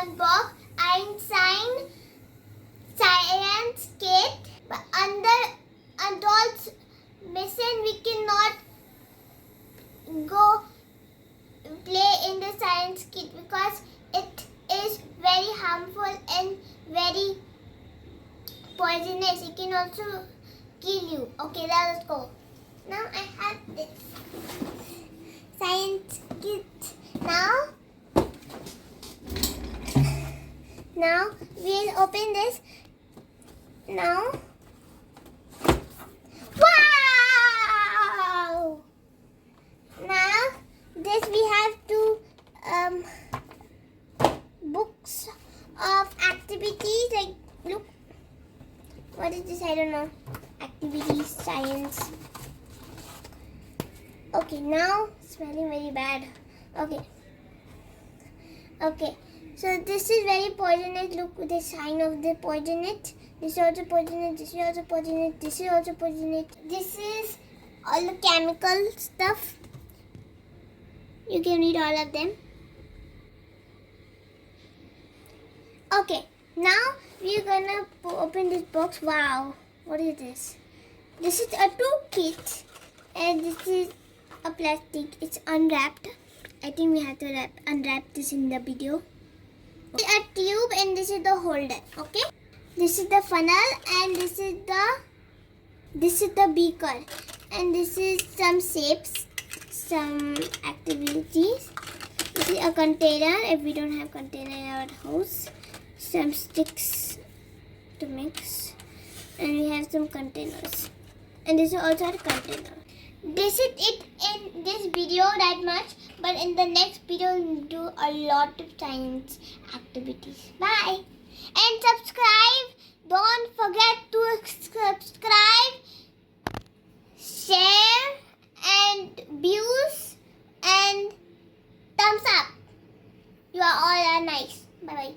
unbox Einstein science kit. But under adults machine we cannot go play in the science kit because it is very harmful and very poisonous. It can also kill you. Okay, let's go. Now I have this science kit. Now we'll open this. Now, wow! Now this we have two books of activities. Like, look, what is this? I don't know. Activities, science. Okay, now smelling very bad. Okay. So this is very poisonous. Look, the sign of the poisonous. This is also poisonous. This is also poisonous. This is also poisonous. This is all the chemical stuff. You can read all of them. Okay, now we're gonna open this box. Wow, what is this? This is a toolkit, and this is a plastic. It's unwrapped. I think we have to unwrap this in the video. This is a tube, and this is the holder. Okay, this is the funnel, and this is the beaker, and this is some shapes, some activities. This is a container. If we don't have container in our house, some sticks to mix, and we have some containers, and this is also a container. This is it in this video that much, but in the next video we'll do a lot of science activities. Bye and subscribe. Don't forget to subscribe, share, and views and thumbs up. You are all nice. Bye bye.